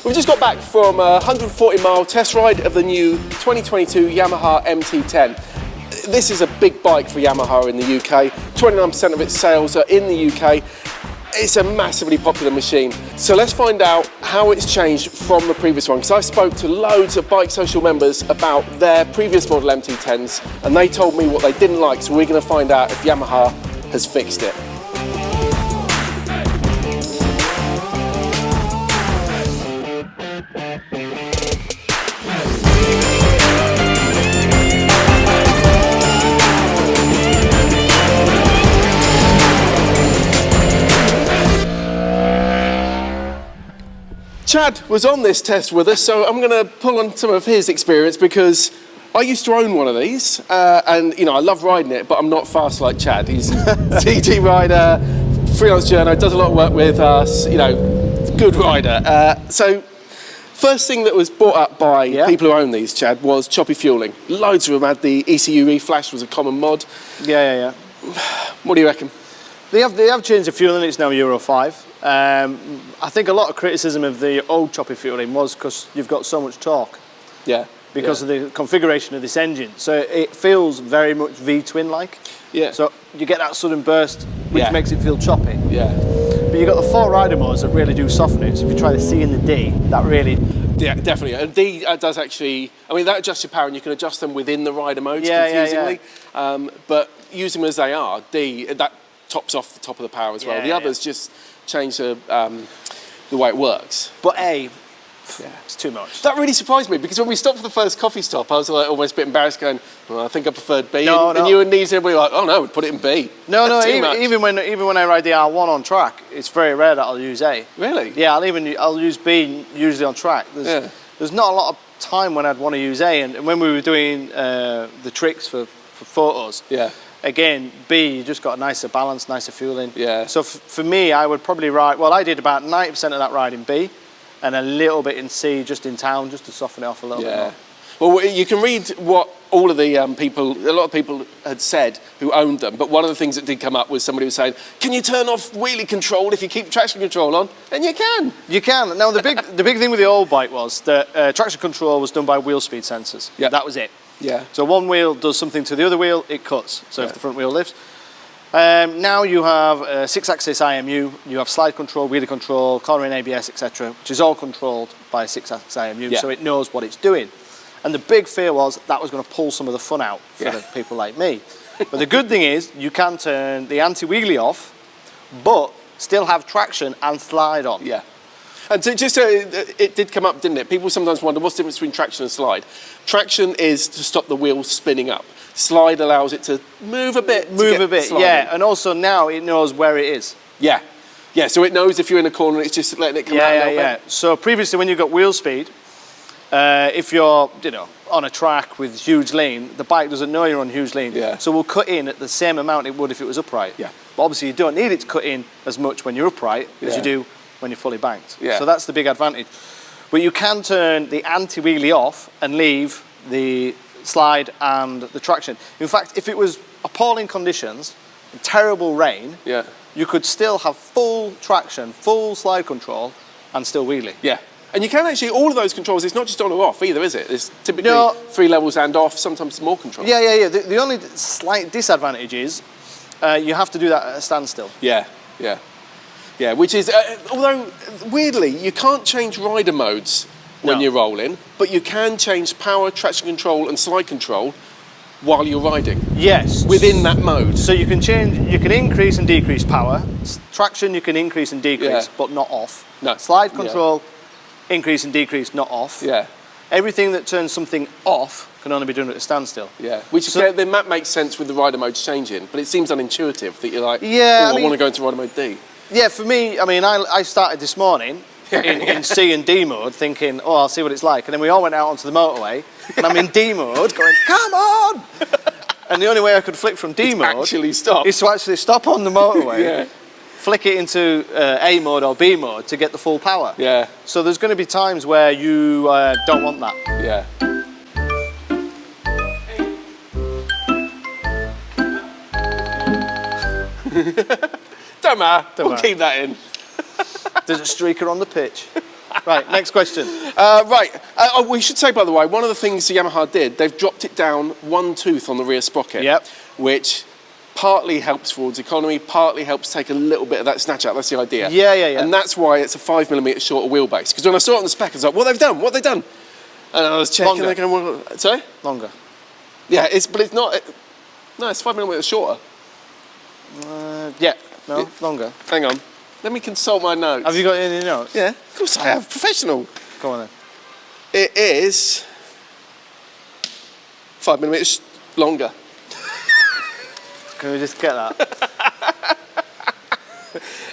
We've just got back from a 140-mile test ride of the new 2022 Yamaha MT-10. This is a big bike for Yamaha in the UK. 29% of its sales are in the UK. It's a massively popular machine. So let's find out how it's changed from the previous one, because I spoke to loads of Bike Social members about their previous model MT-10s, and they told me what they didn't like, so we're going to find out if Yamaha has fixed it. Chad was on this test with us, so I'm going to pull on some of his experience, because I used to own one of these, and you know, I love riding it, but I'm not fast like Chad. He's a TT rider, freelance journo, does a lot of work with us, you know, good rider. So first thing that was brought up by people who own these, Chad, was choppy fueling. Loads of them had the ECU reflash, was a common mod. Yeah. What do you reckon? They have changed the fueling, it's now Euro 5. I think a lot of criticism of the old choppy fueling was because you've got so much torque. Yeah. Because of the configuration of this engine. So it feels very much V-twin-like. Yeah. So you get that sudden burst, which makes it feel choppy. Yeah. But you've got the 4 rider modes that really do soften it. So if you try the C and the D, that really... Yeah, definitely. And D does actually, I mean, that adjusts your power, and you can adjust them within the rider modes confusingly. But using them as they are, D, that tops off the top of the power as well. The others just change the way it works. But it's too much. That really surprised me, because when we stopped for the first coffee stop, I was like almost a bit embarrassed, going, well, I think I preferred B. And you and Neve and everybody were like, oh no, put it in B. No, even when I ride the R1 on track, it's very rare that I'll use A. Really? Yeah, I'll use B usually on track. There's not a lot of time when I'd want to use A, and when we were doing the tricks for photos, again, B, you just got a nicer balance, nicer fueling. Yeah. So for me, I would probably ride, well, I did about 90% of that ride in B, and a little bit in C, just in town, just to soften it off a little bit more. Well, you can read what all of the people, a lot of people had said who owned them, but one of the things that did come up was somebody was saying, can you turn off wheelie control if you keep traction control on? And you can. You can. Now, the big thing with the old bike was that traction control was done by wheel speed sensors. Yeah. That was it. Yeah. So one wheel does something to the other wheel, it cuts. So if the front wheel lifts. Now you have a 6-axis IMU, you have slide control, wheelie control, cornering ABS, etc., which is all controlled by a 6-axis IMU, so it knows what it's doing. And the big fear was that was going to pull some of the fun out for the people like me. But the good thing is you can turn the anti-wheelie off, but still have traction and slide on. Yeah. And it did come up, didn't it? People sometimes wonder what's the difference between traction and slide. Traction is to stop the wheel spinning up. Slide allows it to move a bit. And also now it knows where it is. Yeah, so it knows if you're in a corner, it's just letting it come out a little bit. So previously when you've got wheel speed, if you're on a track with huge lean, the bike doesn't know you're on huge lean. Yeah. So we'll cut in at the same amount it would if it was upright. Yeah. But obviously you don't need it to cut in as much when you're upright as you do when you're fully banked. Yeah. So that's the big advantage. But you can turn the anti-wheelie off and leave the slide and the traction. In fact, if it was appalling conditions, terrible rain, you could still have full traction, full slide control, and still wheelie. Yeah. And you can actually, all of those controls, it's not just on or off either, is it? There's typically 3 levels and off, sometimes more control. Yeah. The only slight disadvantage is you have to do that at a standstill. Yeah, which is, although weirdly, you can't change rider modes when you're rolling, but you can change power, traction control and slide control while you're riding. Yes. Within that mode. So you can increase and decrease power. Traction you can increase and decrease, but not off. No. Slide control, increase and decrease, not off. Yeah. Everything that turns something off can only be done at a standstill. Yeah. Which then that makes sense with the rider modes changing, but it seems unintuitive that you're like, I want to go into rider mode D. Yeah, for me, I mean, I started this morning in C and D mode thinking, oh, I'll see what it's like. And then we all went out onto the motorway and I'm in D mode going, come on! And the only way I could flick from D mode is to actually stop on the motorway, flick it into A mode or B mode to get the full power. Yeah. So there's going to be times where you don't want that. Yeah. Don't matter. We'll keep that in. There's a streaker on the pitch. Right, next question. We should say, by the way, one of the things the Yamaha did, they've dropped it down one tooth on the rear sprocket. Yep. Which partly helps towards economy, partly helps take a little bit of that snatch out. That's the idea. Yeah. And that's why it's a 5mm shorter wheelbase. Because when I saw it on the spec, I was like, what have they done? What have they done? And I was checking. Longer. They're going, well, sorry? Longer. Yeah, but it's not. No, it's 5mm shorter. Longer. Hang on. Let me consult my notes. Have you got any notes? Yeah, of course I have. Professional. Go on then. It is 5mm longer. Can we just get that?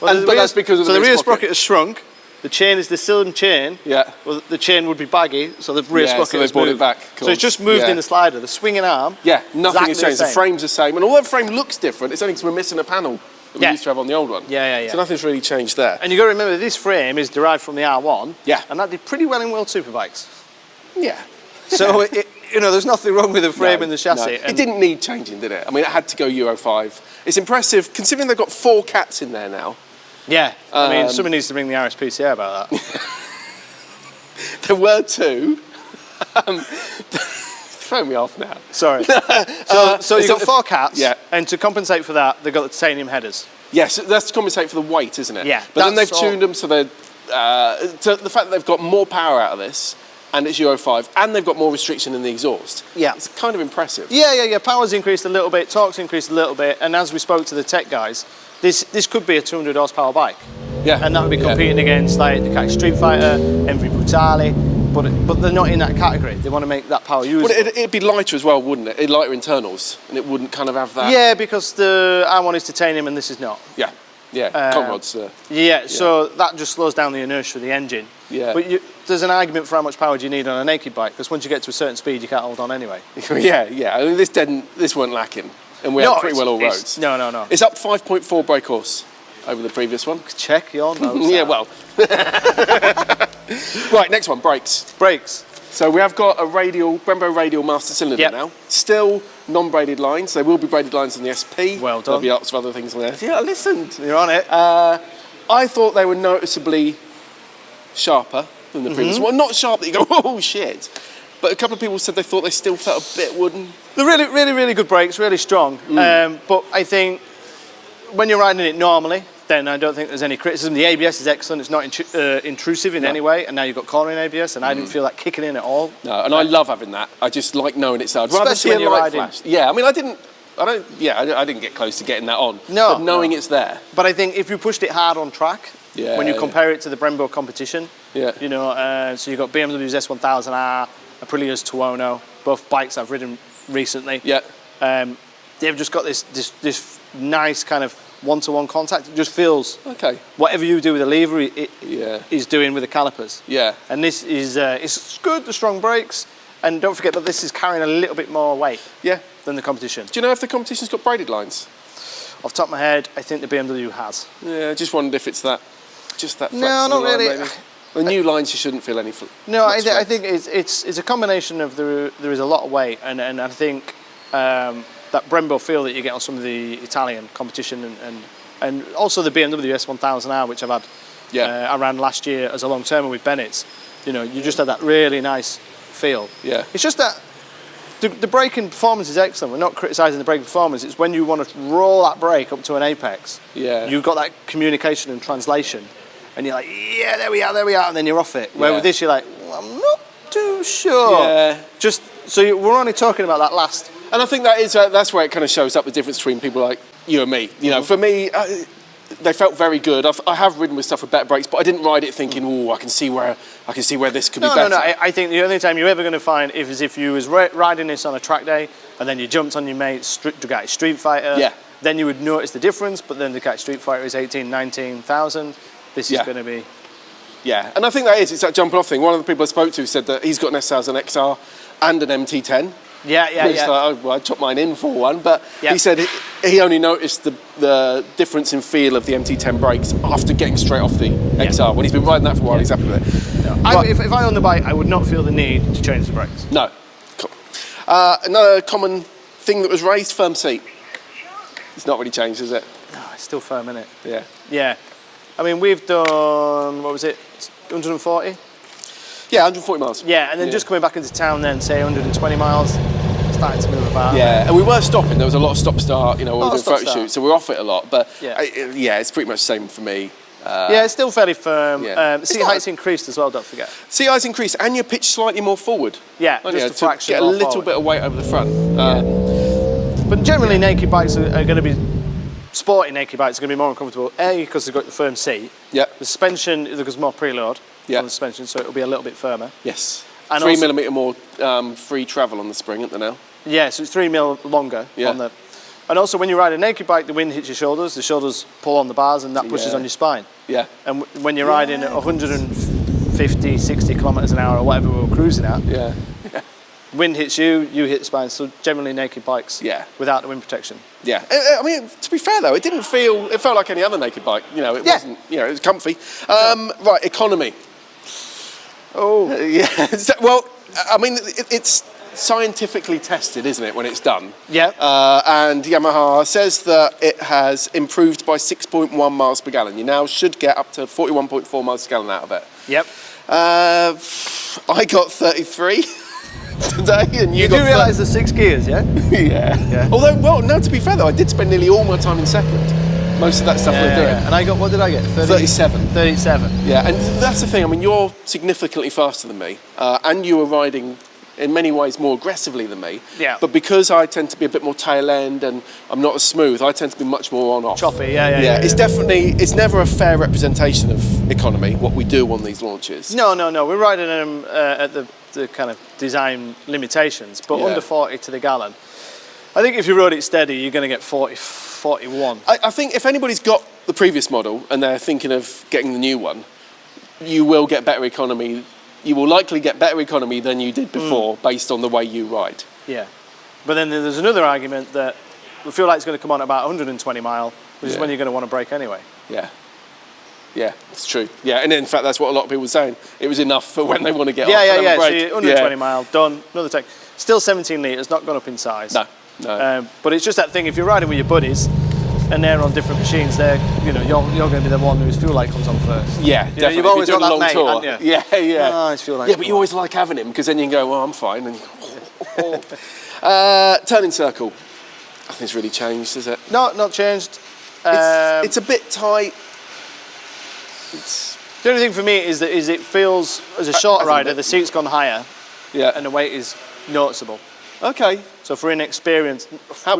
But that's because of the rear sprocket has shrunk. The chain is the cylinder chain. Yeah. Well, the chain would be baggy, so the rear sprocket so they has brought moved. it back. So it's just moved in the slider. The swinging arm. Yeah, nothing has exactly changed. The frame's the same, and although the frame looks different, it's only because we're missing a panel that we used to have on the old one. Yeah. So nothing's really changed there. And you've got to remember this frame is derived from the R1. Yeah. And that did pretty well in World Superbikes. Yeah. So there's nothing wrong with the frame and the chassis. No. It didn't need changing, did it? I mean, it had to go Euro 5. It's impressive, considering they've got 4 cats in there now. Yeah. I mean, someone needs to bring the RSPCA about that. There were 2. Throw me off now. Sorry. So you've got 4 cats, and to compensate for that, they've got the titanium headers. Yes, that's to compensate for the weight, isn't it? Yeah. But then they've tuned them so they're, to the fact that they've got more power out of this, and it's Euro 5, and they've got more restriction in the exhaust. Yeah. It's kind of impressive. Yeah. Power's increased a little bit, torque's increased a little bit, and as we spoke to the tech guys, this could be a 200 horsepower bike. Yeah. And that would be competing against like the Ducati Street Fighter, MV Brutale, but they're not in that category. They want to make that power usable. But it'd be lighter as well, wouldn't it? It'd lighter internals, and it wouldn't kind of have that. Yeah, because the R1 is titanium and this is not. Yeah. Conrod's. So that just slows down the inertia of the engine. Yeah. But there's an argument for how much power do you need on a naked bike, because once you get to a certain speed, you can't hold on anyway. yeah. I mean, this weren't lacking, and we had pretty well all roads. No. It's up 5.4 brake horse over the previous one. Check your notes. Yeah, well. Right, next one, brakes. Brakes. So we have got a Brembo radial master cylinder now. Still non-braided lines. There will be braided lines on the SP. Well done. There'll be lots of other things on there. Yeah, I listened. You're on it. I thought they were noticeably sharper than the previous one. Not sharp that you go, oh shit. But a couple of people said they thought they still felt a bit wooden. They're really good brakes, really strong. But I think when you're riding it normally, then I don't think there's any criticism. The ABS is excellent. It's not intrusive in any way. And now you've got cornering ABS, and I didn't feel that kicking in at all. No, and I love having that. I just like knowing it's there. I'd rather see a light flash. Yeah, I mean, I didn't get close to getting that on. No. But knowing it's there. But I think if you pushed it hard on track, when you compare it to the Brembo competition, so you've got BMW's S1000R, Aprilia's Tuono, both bikes I've ridden recently. Yeah. They've just got this nice kind of one-to-one contact. It just feels whatever you do with the lever, it is doing with the calipers. Yeah. And this is it's good, the strong brakes, and don't forget that this is carrying a little bit more weight than the competition. Do you know if the competition's got braided lines? Off the top of my head, I think the BMW has. Yeah, I just wondered if it's just that. No, not really. Maybe. The new lines, you shouldn't feel any. No, I think it's a combination of there is a lot of weight, and I think that Brembo feel that you get on some of the Italian competition, and also the BMW S1000R, which I've had. I ran last year as a long termer with Bennett's. You just had that really nice feel. Yeah. It's just that the braking performance is excellent. We're not criticising the braking performance. It's when you want to roll that brake up to an apex. Yeah. You've got that communication and translation, and you're like, yeah, there we are, and then you're off it. Where with this, you're like, well, I'm not too sure. Yeah. Just so we're only talking about that last. And I think that's where it kind of shows up the difference between people like you and me. For me, they felt very good. I have ridden with stuff with better brakes, but I didn't ride it thinking, oh, I can see where this could be better. No. I think the only time you're ever going to find is if you was riding this on a track day and then you jumped on your mate's Ducati Street Fighter. Yeah. Then you would notice the difference. But then the Ducati Street Fighter is 19,000. This is going to be. Yeah, and I think it's that jumping off thing. One of the people I spoke to said that he's got an S1000 XR and an MT-10. Yeah. Like, oh, well, I chopped mine in for one, but he said he only noticed the difference in feel of the MT-10 brakes after getting straight off the XR. When he's been riding that for a while, he's happy with it. No. If I owned the bike, I would not feel the need to change the brakes. No. Cool. Another common thing that was raised, firm seat. It's not really changed, is it? No, it's still firm, isn't it? Yeah. Yeah. I mean, we've done, what was it, 140? Yeah, 140 miles. Yeah, and then just coming back into town then, say 120 miles, starting to move about. Yeah, and we were stopping. There was a lot of stop-start, you know, when we were doing photo shoots, so we're off it a lot. But yeah, it's pretty much the same for me. Yeah, it's still fairly firm. Yeah. Seat height's increased as well, don't forget. Seat height's increased, and you're pitched slightly more forward. Yeah, just a fraction get a more little forward. bit of weight over the front. But generally, naked bikes are going to be, sporty naked bikes are going to be more uncomfortable. A, because they've got the firm seat. Yeah. The suspension, there's more preload on the suspension, so it'll be a little bit firmer. Yes. And 3mm more free travel on the spring, isn't there now? Yeah, so it's 3mm longer on the. And also, when you ride a naked bike, the wind hits your shoulders. The shoulders pull on the bars, and that pushes on your spine. Yeah. And when you're riding at 150, 60 kilometers an hour or whatever we were cruising at, wind hits you, you hit the spine. So generally, naked bikes. Without the wind protection. Yeah. I mean, to be fair though, it didn't feel. It felt like any other naked bike. You know, it wasn't. You know, it was comfy. Right, economy. Oh. Yeah. Well, I mean, it's scientifically tested, isn't it, when it's done? Yeah. And Yamaha says that it has improved by 6.1 miles per gallon. You now should get up to 41.4 miles per gallon out of it. Yep. I got 33 today, and you do realise there's 6 gears, yeah? Yeah. Although, well, no, to be fair though, I did spend nearly all my time in second. Most of that stuff we're doing. Yeah. And I got, what did I get? 37. 37. Yeah, and that's the thing. I mean, you're significantly faster than me, and you were riding in many ways more aggressively than me. Yeah. But because I tend to be a bit more tail end and I'm not as smooth, I tend to be much more on off. Choppy, yeah. It's definitely, it's never a fair representation of economy, what we do on these launches. No. We're riding them at the kind of design limitations, but under 40 to the gallon. I think if you rode it steady, you're going to get 40, 41. I think if anybody's got the previous model and they're thinking of getting the new one, you will get better economy. You will likely get better economy than you did before based on the way you ride. Yeah. But then there's another argument that we feel like it's going to come on at about 120 mile, which is when you're going to want to brake anyway. Yeah, it's true. Yeah, and in fact, that's what a lot of people were saying. It was enough for when they want to get off. Yeah. So you're 120 mile, done, another take. Still 17 litres, not gone up in size. No. But it's just that thing, if you're riding with your buddies and they're on different machines, you're going to be the one whose fuel light comes on first. Yeah, definitely. You've always got that mate, tour. haven't you? Yeah. Oh, it's fuel light. Yeah, but you always like having him because then you can go, well, I'm fine. And turning circle. I think it's really changed, is it? No, not changed. It's a bit tight. The only thing for me is that it feels, as a short rider, the seat's gone higher. Yeah. And the weight is noticeable. Okay. So for inexperienced... How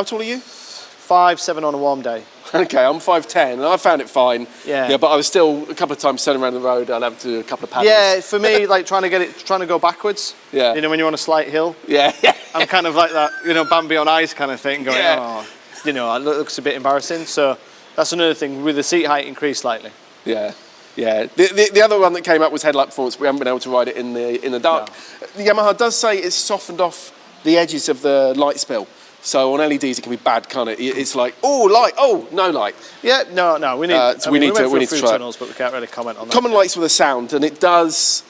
tall are you? 5'7" on a warm day. Okay, I'm 5'10", and I found it fine. Yeah. But I was still, a couple of times turning around the road, I'd have to do a couple of paddles. Yeah, for me, like trying to go backwards. Yeah. You know, when you're on a slight hill. Yeah. I'm kind of like that, Bambi on ice kind of thing, going, it looks a bit embarrassing. So that's another thing, with the seat height increased slightly. Yeah. The other one that came up was headlight performance. We haven't been able to ride it in the dark. No. The Yamaha does say it's softened off the edges of the light spill. So on LEDs it can be bad, can't it? It's like, oh, light, oh, no light. Yeah, no, we need. We need to try tunnels, but we can't really comment on that. Common lights with a sound, and it does.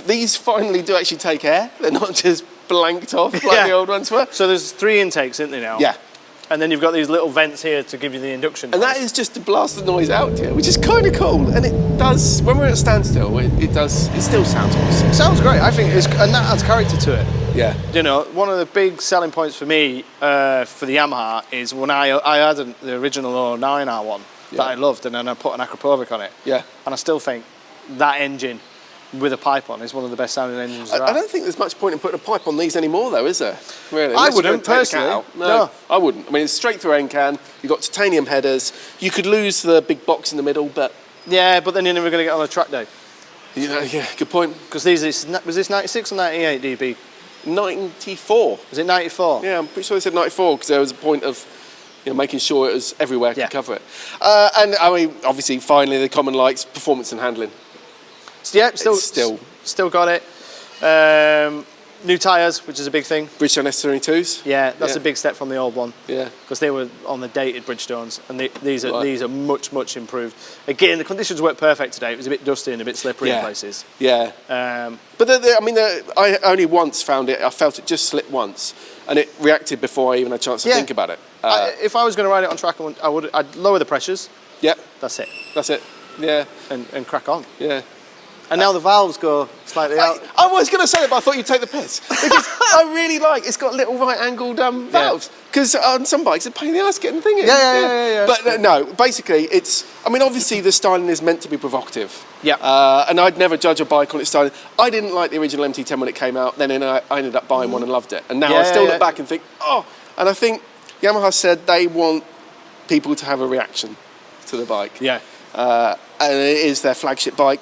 These finally do actually take air. They're not just blanked off like the old ones were. So there's 3 intakes, isn't there now? Yeah. And then you've got these little vents here to give you the induction. And that is just to blast the noise out to you, which is kind of cool. And it does, when we're at standstill, it still sounds awesome. It sounds great. I think and that adds character to it. Yeah. One of the big selling points for me for the Yamaha is when I had the original 09R1 that I loved, and then I put an Akrapovic on it. Yeah. And I still think that engine with a pipe on is one of the best sounding engines there are. I don't think there's much point in putting a pipe on these anymore, though, is there? Really? I wouldn't, personally. No, I wouldn't. I mean, it's straight through NCAN. You've got titanium headers. You could lose the big box in the middle, but... Yeah, but then you're never going to get on a track day. Yeah, good point. Because was this 96 or 98 dB? 94. Was it 94? Yeah, I'm pretty sure they said 94 because there was a point of making sure it was everywhere could cover it. And I mean, obviously, finally, the common lights, performance and handling. Yeah, still got it. New tyres, which is a big thing. Bridgestone S22s. Yeah, that's a big step from the old one. Yeah. Because they were on the dated Bridgestones, and these are much improved. Again, the conditions weren't perfect today. It was a bit dusty and a bit slippery in places. Yeah. But I only once found it. I felt it just slip once, and it reacted before I even had a chance to think about it. If I was going to ride it on track, I'd lower the pressures. Yeah. That's it. That's it. Yeah. And crack on. Yeah. And now the valves go slightly out. I was going to say that, but I thought you'd take the piss. Because I really like, it's got little right-angled valves. Because on some bikes, it's a pain in the ass getting the thing in. Yeah. But no, basically, obviously the styling is meant to be provocative. Yeah. And I'd never judge a bike on its styling. I didn't like the original MT-10 when it came out. Then I ended up buying one and loved it. And now I still look back and think, and I think Yamaha said they want people to have a reaction to the bike. Yeah. And it is their flagship bike.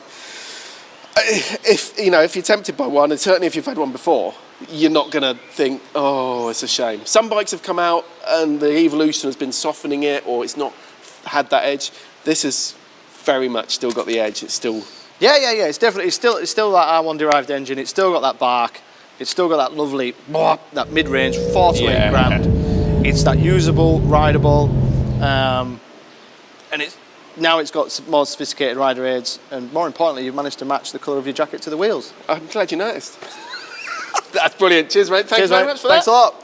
If you're tempted by one, and certainly if you've had one before, you're not going to think, oh, it's a shame. Some bikes have come out and the evolution has been softening it, or it's not had that edge. This has very much still got the edge. It's still... Yeah. It's definitely still that R1 derived engine. It's still got that bark. It's still got that lovely, that mid-range, 4 to 8 grand. It's that usable, rideable, and now it's got more sophisticated rider aids, and more importantly, you've managed to match the colour of your jacket to the wheels. I'm glad you noticed. That's brilliant. Cheers, mate. Thanks very much for that. Thanks a lot.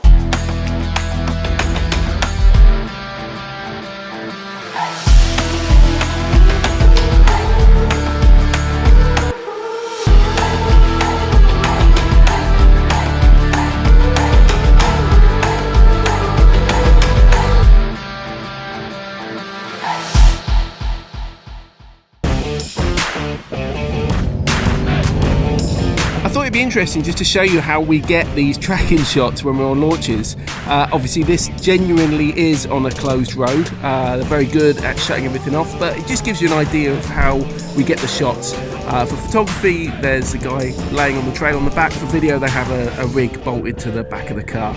I thought it'd be interesting just to show you how we get these tracking shots when we're on launches. Obviously this genuinely is on a closed road. They're very good at shutting everything off, but it just gives you an idea of how we get the shots. For photography, there's a guy laying on the trail on the back. For video, they have a rig bolted to the back of the car.